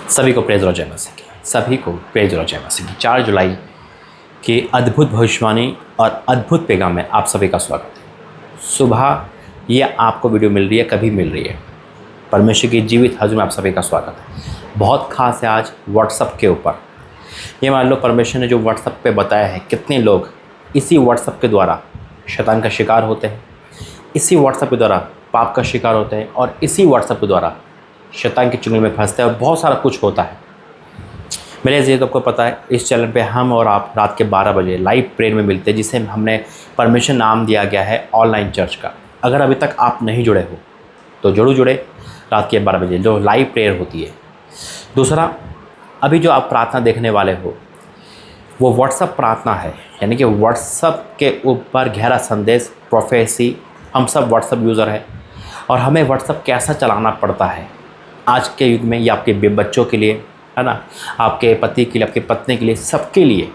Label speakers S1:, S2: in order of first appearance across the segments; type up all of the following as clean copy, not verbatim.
S1: सभी को प्रेज़ और जय मसीह की, सभी को प्रेज़ और जय मसीह की। 4 जुलाई के अद्भुत भविष्यवाणी और अद्भुत पैगाम में आप सभी का स्वागत है। सुबह ये आपको वीडियो मिल रही है, कभी मिल रही है, परमेश्वर की जीवित हाज़िर में आप सभी का स्वागत है। बहुत खास है आज व्हाट्सअप के ऊपर। ये मान लो परमेश्वर ने जो व्हाट्सअप पे बताया है, कितने लोग इसी व्हाट्सअप के द्वारा शैतान का शिकार होते हैं, इसी व्हाट्सअप के द्वारा पाप का शिकार होते हैं और इसी व्हाट्सअप के द्वारा शैतान के चुंगल में फंसते हैं और बहुत सारा कुछ होता है। मेरे अज़ीज़, आपको पता है इस चैनल पे हम और आप रात के 12 बजे लाइव प्रेयर में मिलते हैं, जिसे हमने परमेश्वर नाम दिया गया है ऑनलाइन चर्च का। अगर अभी तक आप नहीं जुड़े हो तो जरूर जुड़े, रात के 12 बजे जो लाइव प्रेयर होती है। दूसरा, अभी जो आप प्रार्थना देखने वाले हो वो व्हाट्सअप प्रार्थना है, यानी कि व्हाट्सअप के ऊपर गहरा संदेश, प्रोफेसी। हम सब व्हाट्सअप यूज़र हैं और हमें व्हाट्सअप कैसा चलाना पड़ता है आज के युग में। ये आपके बच्चों के लिए है ना, आपके पति के लिए, आपकी पत्नी के लिए, सबके लिए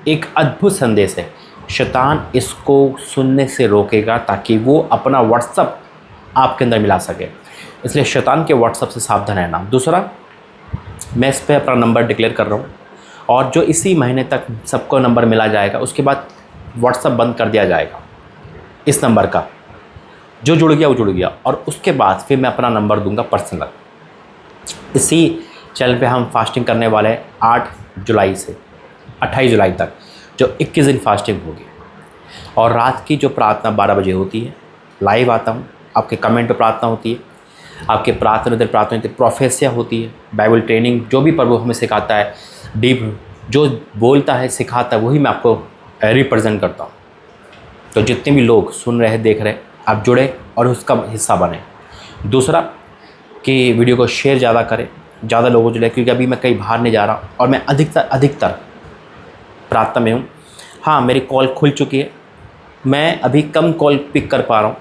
S1: एक अद्भुत संदेश है। शैतान इसको सुनने से रोकेगा ताकि वो अपना व्हाट्सअप आपके अंदर मिला सके, इसलिए शैतान के व्हाट्सअप से सावधान रहना। दूसरा, मैं इस पर अपना नंबर डिक्लेयर कर रहा हूँ और जो इसी महीने तक सबको नंबर मिला जाएगा, उसके बाद व्हाट्सअप बंद कर दिया जाएगा इस नंबर का। जो जुड़ गया वो जुड़ गया, और उसके बाद फिर मैं अपना नंबर दूंगा पर्सनल। इसी चैनल पे हम फास्टिंग करने वाले हैं 8 जुलाई से 28 जुलाई तक, जो 21 दिन फास्टिंग होगी। और रात की जो प्रार्थना 12 बजे होती है, लाइव आता हूँ, आपके कमेंट पे प्रार्थना होती है, आपके प्रार्थना होती है, प्रोफेसियाँ होती है, बाइबल ट्रेनिंग, जो भी प्रभु हमें सिखाता है, डीप जो बोलता है सिखाता है, वही मैं आपको रिप्रेजेंट करता हूँ। तो जितने भी लोग सुन रहे हैं, देख रहे हैं, आप जुड़े और उसका हिस्सा बने। दूसरा कि वीडियो को शेयर ज़्यादा करें, ज़्यादा लोगों को जुड़े, क्योंकि अभी मैं कहीं बाहर नहीं जा रहा और मैं अधिकतर प्रार्थना में हूँ। हाँ, मेरी कॉल खुल चुकी है, मैं अभी कम कॉल पिक कर पा रहा हूँ,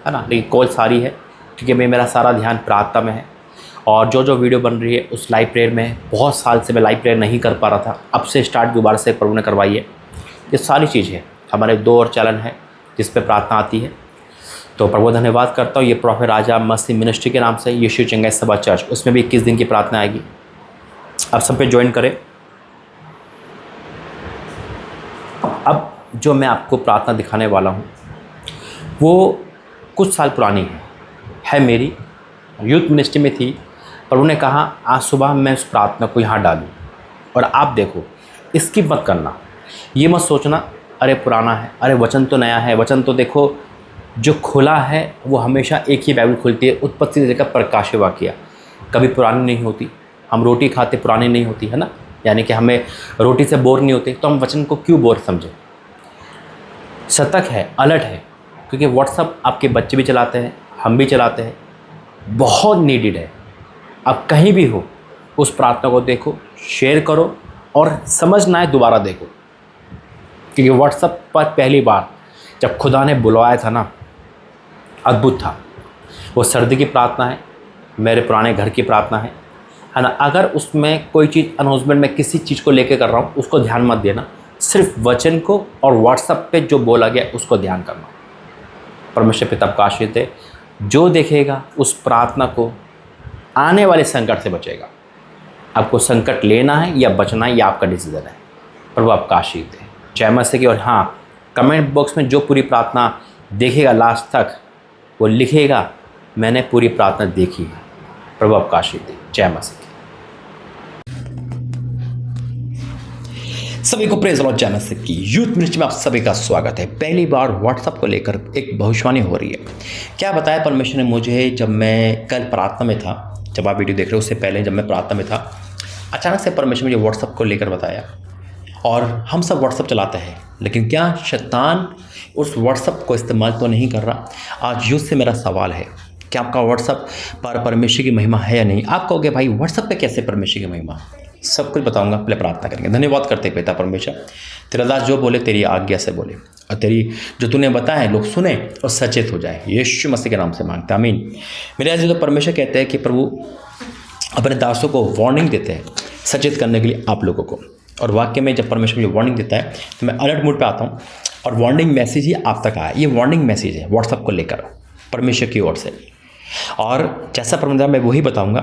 S1: है ना, लेकिन कॉल सारी है क्योंकि मेरा सारा ध्यान प्रार्थना में है। और जो वीडियो बन रही है उस लाइव प्रेयर में, बहुत साल से मैं लाइव प्रेयर नहीं कर पा रहा था, अब से स्टार्ट दोबारा से प्रभु ने करवाई है। ये सारी चीज़ है। हमारे 2 और चैनल हैं जिस पे प्रार्थना आती है, तो प्रभु धन्यवाद करता हूँ। ये प्रॉफेट राजा मसीह मिनिस्ट्री के नाम से यीशु चंगाई सभा चर्च, उसमें भी 21 दिन की प्रार्थना आएगी। आप सब पे ज्वाइन करें। अब जो मैं आपको प्रार्थना दिखाने वाला हूँ वो कुछ साल पुरानी है मेरी यूथ मिनिस्ट्री में थी। प्रभु ने कहा आज सुबह मैं उस प्रार्थना को यहाँ डालूँ, और आप देखो, इसकी मत करना, ये मत सोचना अरे पुराना है, अरे वचन तो नया है। वचन तो देखो, जो खुला है वो हमेशा एक ही बाइबल खुलती है, उत्पत्ति से लेकर प्रकाश वाक्य, कभी पुरानी नहीं होती। हम रोटी खाते पुरानी नहीं होती, है ना, यानी कि हमें रोटी से बोर नहीं होती, तो हम वचन को क्यों बोर समझें। सतर्क है, अलर्ट है, क्योंकि व्हाट्सअप आपके बच्चे भी चलाते हैं, हम भी चलाते हैं, बहुत नीडेड है। अब कहीं भी हो उस प्रार्थना को देखो, शेयर करो और समझना है दोबारा देखो, क्योंकि व्हाट्सअप पर पहली बार जब खुदा ने बुलवाया था ना, अद्भुत था। वो सर्दी की प्रार्थना है, मेरे पुराने घर की प्रार्थना है ना। अगर उसमें कोई चीज़ अनाउंसमेंट में किसी चीज़ को लेके कर रहा हूँ, उसको ध्यान मत देना, सिर्फ वचन को और व्हाट्सएप पे जो बोला गया उसको ध्यान करना। परमेश्वर पिता का आशीष है, जो देखेगा उस प्रार्थना को आने वाले संकट से बचेगा। आपको संकट लेना है या बचना है, ये आपका डिसीजन है। प्रभु आपका आशीष दे, जय मसीह की। और हाँ, कमेंट बॉक्स में जो पूरी प्रार्थना देखेगा लास्ट तक, वो लिखेगा मैंने पूरी प्रार्थना देखी है। प्रभु आपका आशीष दे, जय मसीह की। सभी को प्रेज़ और जय मसीह की। यूथ मिनिस्ट्री में आप सभी का स्वागत है। पहली बार व्हाट्सएप को लेकर एक भविष्यवाणी हो रही है। क्या बताया परमेश्वर ने मुझे, जब मैं कल प्रार्थना में था, जब आप वीडियो देख रहे हो उससे पहले जब मैं प्रार्थना में था, अचानक से परमेश्वर मुझे व्हाट्सएप को लेकर बताया। और हम सब व्हाट्सएप चलाते हैं, लेकिन क्या शैतान उस व्हाट्सएप को इस्तेमाल तो नहीं कर रहा। आज यूथ से मेरा सवाल है, क्या आपका व्हाट्सएप पर परमेश्वर की महिमा है या नहीं। आप कहोगे भाई व्हाट्सएप पे कैसे परमेश्वर की महिमा, सब कुछ बताऊंगा, पहले प्रार्थना करेंगे। धन्यवाद करते पिता परमेश्वर, तेरा दास जो बोले तेरी आज्ञा से बोले, और तेरी जो तूने बताया लोग सुने और सचेत हो जाए। यीशु मसीह के नाम से मांगता, आमीन। मेरे आज तो परमेश्वर कहते हैं कि प्रभु अपने दासों को वार्निंग देते हैं सचेत करने के लिए आप लोगों को। और वाक्य में जब परमेश्वर मुझे वार्निंग देता है तो मैं अलर्ट मोड पे आता हूँ, और वार्निंग मैसेज ही आप तक आया। ये वार्निंग मैसेज है व्हाट्सएप को लेकर परमेश्वर की ओर से। और जैसा प्रबंधन मैं वही बताऊंगा।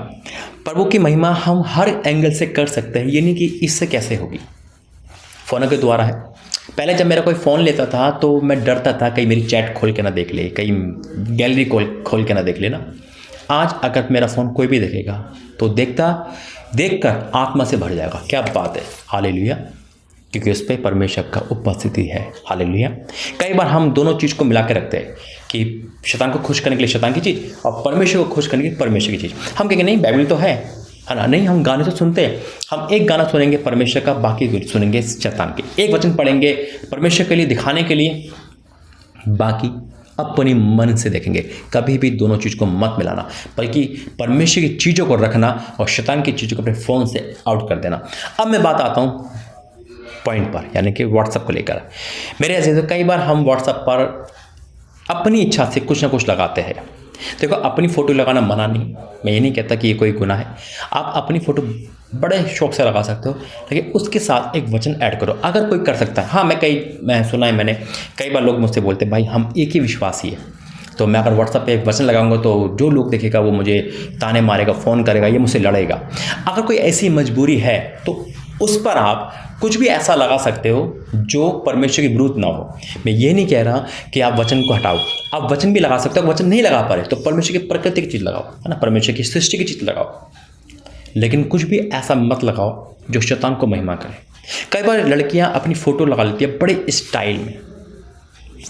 S1: प्रभु की महिमा हम हर एंगल से कर सकते हैं, ये नहीं कि इससे कैसे होगी। फ़ोन के द्वारा है। पहले जब मेरा कोई फ़ोन लेता था तो मैं डरता था कहीं मेरी चैट खोल के ना देख ले, कहीं गैलरी खोल के ना देख लेना। आज अगर मेरा फ़ोन कोई भी देखेगा तो देखकर आत्मा से भर जाएगा। क्या बात है, हालेलुया, क्योंकि उस पर परमेश्वर का उपस्थिति है। हालेलुया। कई बार हम दोनों चीज़ को मिला के रखते हैं कि शैतान को खुश करने के लिए शैतान की चीज़ और परमेश्वर को खुश करने के लिए परमेश्वर की चीज़। हम कहेंगे नहीं, बाइबल तो है ना, नहीं, हम गाने तो सुनते हैं। हम एक गाना सुनेंगे परमेश्वर का, बाकी सुनेंगे शैतान के। एक वचन पढ़ेंगे परमेश्वर के लिए, दिखाने के लिए, बाकी अपनी मन से देखेंगे। कभी भी दोनों चीज़ को मत मिलाना, बल्कि परमेश्वर की चीज़ों को रखना और शैतान की चीज़ों को अपने फ़ोन से आउट कर देना। अब मैं बात आता हूँ पॉइंट पर, यानी कि व्हाट्सएप को लेकर। मेरे ऐसे तो कई बार हम व्हाट्सएप पर अपनी इच्छा से कुछ ना कुछ लगाते हैं। देखो, अपनी फ़ोटो लगाना मना नहीं, मैं ये नहीं कहता कि ये कोई गुनाह है। आप अपनी फ़ोटो बड़े शौक से लगा सकते हो, लेकिन उसके साथ एक वचन ऐड करो अगर कोई कर सकता है। हाँ, मैं सुना है, मैंने कई बार लोग मुझसे बोलते भाई हम एक ही विश्वासी है, तो मैं अगर व्हाट्सएप पे एक वचन लगाऊंगा तो जो लोग देखेगा वो मुझे ताने मारेगा, फ़ोन करेगा, ये मुझसे लड़ेगा। अगर कोई ऐसी मजबूरी है तो उस पर आप कुछ भी ऐसा लगा सकते हो जो परमेश्वर की विरुद्ध ना हो। मैं ये नहीं कह रहा कि आप वचन को हटाओ, आप वचन भी लगा सकते हो। वचन नहीं लगा पा रहे तो परमेश्वर की प्रकृति की चीज़ लगाओ, है ना, परमेश्वर की सृष्टि की चीज़ लगाओ, लेकिन कुछ भी ऐसा मत लगाओ जो शैतान को महिमा करे। कई बार लड़कियां अपनी फ़ोटो लगा लेती है बड़े स्टाइल में,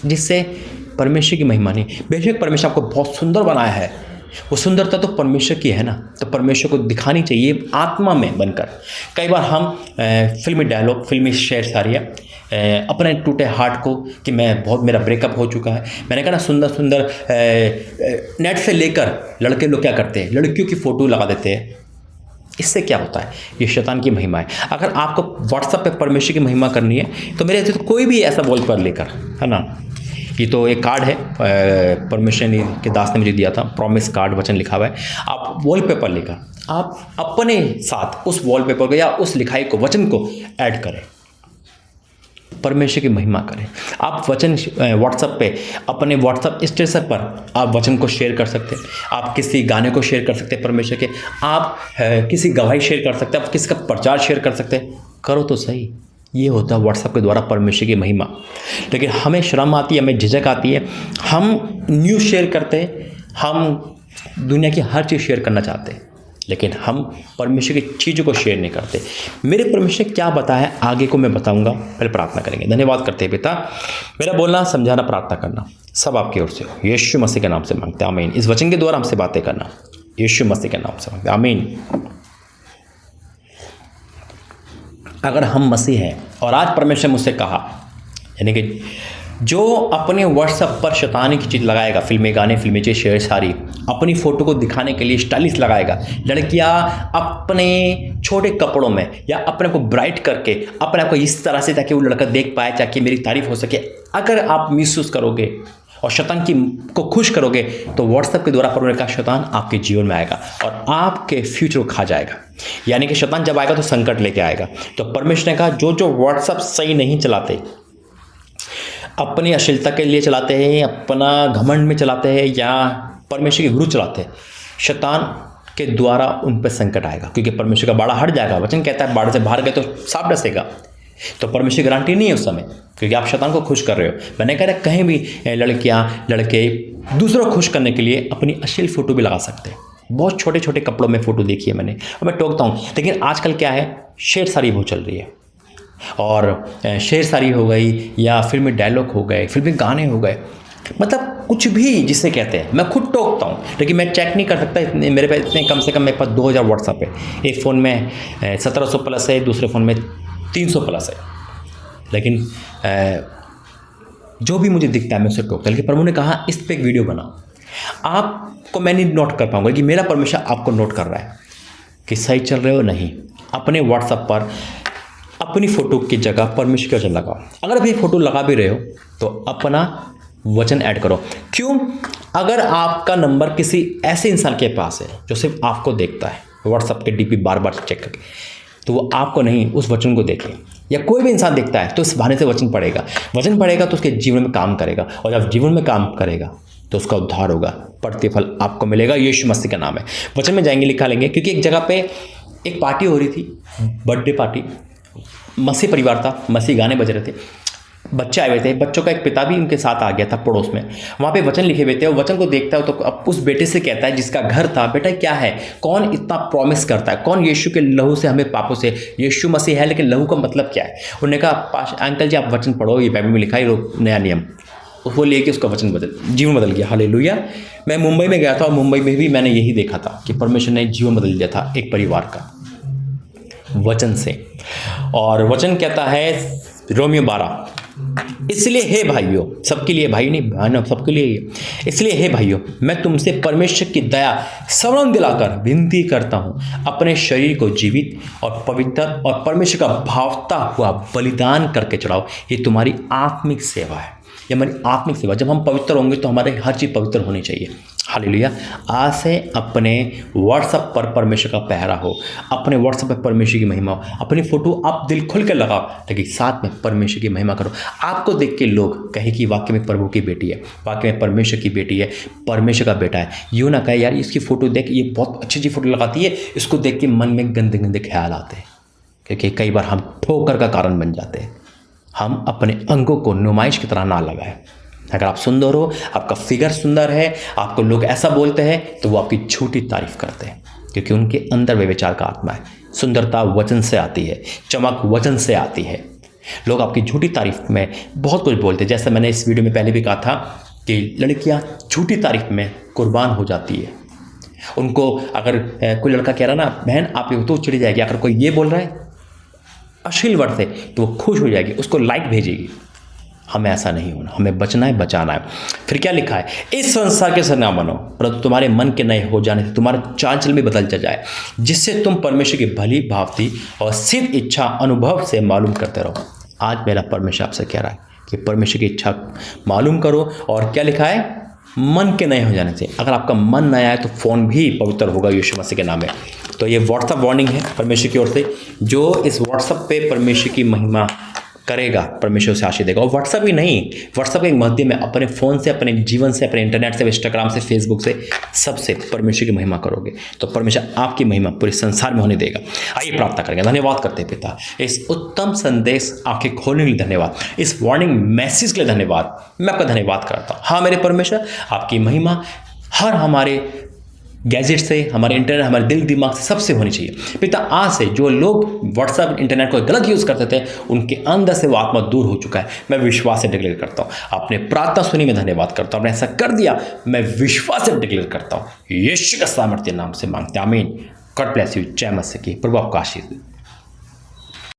S1: जिससे परमेश्वर की महिमा नहीं। बेशक परमेश्वर आपको बहुत सुंदर बनाया है, वो सुंदरता तो परमेश्वर की है ना, तो परमेश्वर को दिखानी चाहिए आत्मा में बनकर। कई बार हम फिल्मी डायलॉग, फिल्मी शेर सारियाँ अपने टूटे हार्ट को कि मेरा ब्रेकअप हो चुका है, मैंने कहा ना, सुंदर सुंदर नेट से लेकर लड़के लोग क्या करते हैं, लड़कियों की फ़ोटो लगा देते हैं। इससे क्या होता है, ये शैतान की महिमा है। अगर आपको व्हाट्सएप पे परमेश्वर की महिमा करनी है तो मेरे तो कोई भी ऐसा वॉलपेपर लेकर, है ना, ये तो एक कार्ड है परमेश्वर के दास ने मुझे दिया था, प्रॉमिस कार्ड, वचन लिखा हुआ है। आप वॉलपेपर लेकर आप अपने साथ उस वॉलपेपर को या उस लिखाई को, वचन को ऐड करें, परमेश्वर की महिमा करें। आप वचन व्हाट्सएप पे, अपने व्हाट्सएप स्टेटस पर आप वचन को शेयर कर सकते हैं, आप किसी गाने को शेयर कर सकते हैं परमेश्वर के, आप किसी गवाही शेयर कर सकते हैं, आप किसी का प्रचार शेयर कर सकते हैं। करो तो सही। ये होता है व्हाट्सएप के द्वारा परमेश्वर की महिमा। लेकिन हमें शर्म आती है, हमें झिझक आती है, हम न्यूज़ शेयर करते हैं, हम दुनिया की हर चीज़ शेयर करना चाहते हैं, लेकिन हम परमेश्वर की चीज़ों को शेयर नहीं करते। मेरे परमेश्वर ने क्या बताया आगे को मैं बताऊंगा, पहले प्रार्थना करेंगे। धन्यवाद करते हैं पिता, मेरा बोलना, समझाना, प्रार्थना करना सब आपकी ओर से हो। यीशु मसीह के नाम से मांगते हैं, आमीन। इस वचन के द्वारा हमसे बातें करना, यीशु मसीह के नाम से मांगते हैं, आमीन। अगर हम मसीह हैं और आज परमेश्वर मुझसे कहा, यानी कि जो अपने व्हाट्सएप पर शैतानी की चीज़ लगाएगा, फिल्मी गाने, फिल्मी चीज़, शेर सारी, अपनी फ़ोटो को दिखाने के लिए स्टाइलिश लगाएगा, लड़कियां अपने छोटे कपड़ों में या अपने को ब्राइट करके अपने आप को इस तरह से ताकि वो लड़का देख पाए, ताकि मेरी तारीफ हो सके, अगर आप मिसयूज़ करोगे और शैतान को खुश करोगे तो व्हाट्सएप के द्वारा परमेश्वर का शैतान आपके जीवन में आएगा और आपके फ्यूचर को खा जाएगा। यानी कि शैतान जब आएगा तो संकट लेके आएगा। तो परमेश्वर ने कहा जो व्हाट्सएप सही नहीं चलाते, अपनी अश्लीलता के लिए चलाते हैं, अपना घमंड में चलाते हैं या परमेश्वर के विरुद्ध चलाते हैं, शैतान के द्वारा उन पर संकट आएगा, क्योंकि परमेश्वर का बाड़ा हट जाएगा। वचन कहता है बाड़े से बाहर गए तो सांप डसेगा। तो परमेश्वर की गारंटी नहीं है उस समय, क्योंकि आप शैतान को खुश कर रहे हो। मैंने कह रहा कहीं भी लड़कियां, लड़के दूसरों को खुश करने के लिए अपनी अश्लील फ़ोटो भी लगा सकते हैं। बहुत छोटे छोटे कपड़ों में फ़ोटो देखी है मैंने, और मैं टोकता हूँ। लेकिन आजकल क्या है, शेर सारी बहुत चल रही है, और शेर सारी हो गई या फिल्मी डायलॉग हो गए, फिल्मी गाने हो गए, मतलब कुछ भी जिसे कहते हैं। मैं खुद टोकता हूँ, लेकिन मैं चेक नहीं कर सकता इतने मेरे पास, इतने कम से कम मेरे पास 2000 व्हाट्सएप है। एक फ़ोन में 1700 प्लस है, दूसरे फ़ोन में 300 प्लस है। लेकिन जो भी मुझे दिखता है मैं उसे टोकता। लेकिन प्रभु ने कहा इस पर एक वीडियो बनाओ। आपको मैं नहीं नोट कर पाऊंगा कि मेरा परमेश्वर आपको नोट कर रहा है कि सही चल रहे हो नहीं। अपने व्हाट्सएप पर अपनी फ़ोटो की जगह परमेश्वर का वचन लगाओ। अगर अभी फ़ोटो लगा भी रहे हो तो अपना वचन ऐड करो। क्यों? अगर आपका नंबर किसी ऐसे इंसान के पास है जो सिर्फ आपको देखता है, व्हाट्सएप के डीपी बार बार चेक करके, तो वो आपको नहीं उस वचन को देखे। या कोई भी इंसान देखता है तो इस बहाने से वचन पढ़ेगा तो उसके जीवन में काम करेगा, और जब जीवन में काम करेगा तो उसका उद्धार होगा, प्रतिफल आपको मिलेगा, यीशु मसीह का नाम है। वचन में जाएंगे, लिखा लेंगे, क्योंकि एक जगह पे एक पार्टी हो रही थी, बर्थडे पार्टी, मसीह परिवार था, मसीह गाने बज रहे थे, बच्चे आए हुए थे, बच्चों का एक पिता भी उनके साथ आ गया था पड़ोस में। वहाँ पे वचन लिखे हुए थे, और वचन को देखता है तो अब उस बेटे से कहता है जिसका घर था, बेटा क्या है, कौन इतना प्रॉमिस करता है, कौन यीशु के लहू से हमें पापों से, यीशु मसीह है लेकिन लहू का मतलब क्या है। उन्होंने कहा अंकल जी आप वचन पढ़ो, ये बाइबल में लिखा है नया नियम। वो लेके उसका वचन जीवन बदल गया। हालेलुया। मैं मुंबई में गया था और मुंबई में भी मैंने यही देखा था कि परमेश्वर ने जीवन बदल दिया था एक परिवार का वचन से। और वचन कहता है रोमियो 12, इसलिए हे भाइयों, सबके लिए भाई नहीं बहनों, सबके लिए, इसलिए हे भाइयों मैं तुमसे परमेश्वर की दया स्मरण दिलाकर विनती करता हूँ, अपने शरीर को जीवित और पवित्र और परमेश्वर का भावता हुआ बलिदान करके चढ़ाओ, ये तुम्हारी आत्मिक सेवा है। ये हमारी आत्मिक सेवा, जब हम पवित्र होंगे तो हमारे हर चीज़ पवित्र होनी चाहिए। हालेलुया। आज से अपने व्हाट्सएप पर परमेश्वर का पहरा हो, अपने व्हाट्सएप पर परमेश्वर की महिमा हो, अपनी फ़ोटो आप दिल खुल के लगाओ, लेकिन साथ में परमेश्वर की महिमा करो। आपको देख के लोग कहे कि वाकई में प्रभु की बेटी है, वाकई में परमेश्वर की बेटी है, परमेश्वर का बेटा है। यूँ ना कहे यार इसकी फ़ोटो देख, ये बहुत अच्छी अच्छी फ़ोटो लगाती है, इसको देख के मन में गंदे गंदे ख्याल आते हैं, क्योंकि कई बार हम ठोकर का कारण बन जाते हैं। हम अपने अंगों को नुमाइश की तरह ना लगाएं। अगर आप सुंदर हो, आपका फिगर सुंदर है, आपको लोग ऐसा बोलते हैं, तो वो आपकी झूठी तारीफ करते हैं, क्योंकि उनके अंदर व्यभिचार का आत्मा है। सुंदरता वचन से आती है, चमक वचन से आती है। लोग आपकी झूठी तारीफ में बहुत कुछ बोलते हैं। जैसे मैंने इस वीडियो में पहले भी कहा था कि लड़कियां झूठी तारीफ में कुर्बान हो जाती है। उनको अगर कोई लड़का कह रहा ना बहन आप ये तो चिढ़ जाएगी, अगर कोई ये बोल रहा है अश्लील वर्ड से तो वो खुश हो जाएगी, उसको लाइक भेजेगी। हमें ऐसा नहीं होना, हमें बचना है, बचाना है। फिर क्या लिखा है, इस संसार के से ना बनो, परंतु तुम्हारे मन के नए हो जाने से तुम्हारा चाल चलन भी बदल जाए, जिससे तुम परमेश्वर की भली भांति और सिद्ध इच्छा अनुभव से मालूम करते रहो। आज मेरा परमेश्वर आपसे कह रहा है कि परमेश्वर की इच्छा मालूम करो। और क्या लिखा है, मन के नए हो जाने से। अगर आपका मन नया है तो फ़ोन भी पवित्र होगा यीशु मसीह के नाम में। तो ये व्हाट्सअप वार्निंग है परमेश्वर की ओर से, जो इस व्हाट्सअप पे परमेश्वर की महिमा करेगा परमेश्वर से आशीष देगा। और व्हाट्सअप ही नहीं, व्हाट्सअप एक माध्यम है, अपने फ़ोन से, अपने जीवन से, अपने इंटरनेट से, इंस्टाग्राम से, फेसबुक से, सबसे परमेश्वर की महिमा करोगे तो परमेश्वर आपकी महिमा पूरे संसार में होने देगा। आइए प्रार्थना करेंगे। धन्यवाद करते हैं पिता, इस उत्तम संदेश आंखें खोलने के लिए धन्यवाद, इस वार्निंग मैसेज के लिए धन्यवाद। मैं आपका धन्यवाद करता हूँ। हाँ मेरे परमेश्वर, आपकी महिमा हर हमारे गैजेट से, हमारे इंटरनेट, हमारे दिल दिमाग से, सबसे होनी चाहिए पिता। आज से जो लोग व्हाट्सएप इंटरनेट को गलत यूज़ करते थे, उनके अंदर से वो आत्मा दूर हो चुका है। मैं विश्वास से डिक्लेयर करता हूँ। आपने प्रार्थना सुनी, मैं धन्यवाद करता हूँ। आपने ऐसा कर दिया, मैं विश्वास से डिक्लेयर करता हूँ। यीशु के सामर्थ्य नाम से मांगते हैं, आमीन। God bless you. जय मसीह की। प्रभु आपका आशीष दे।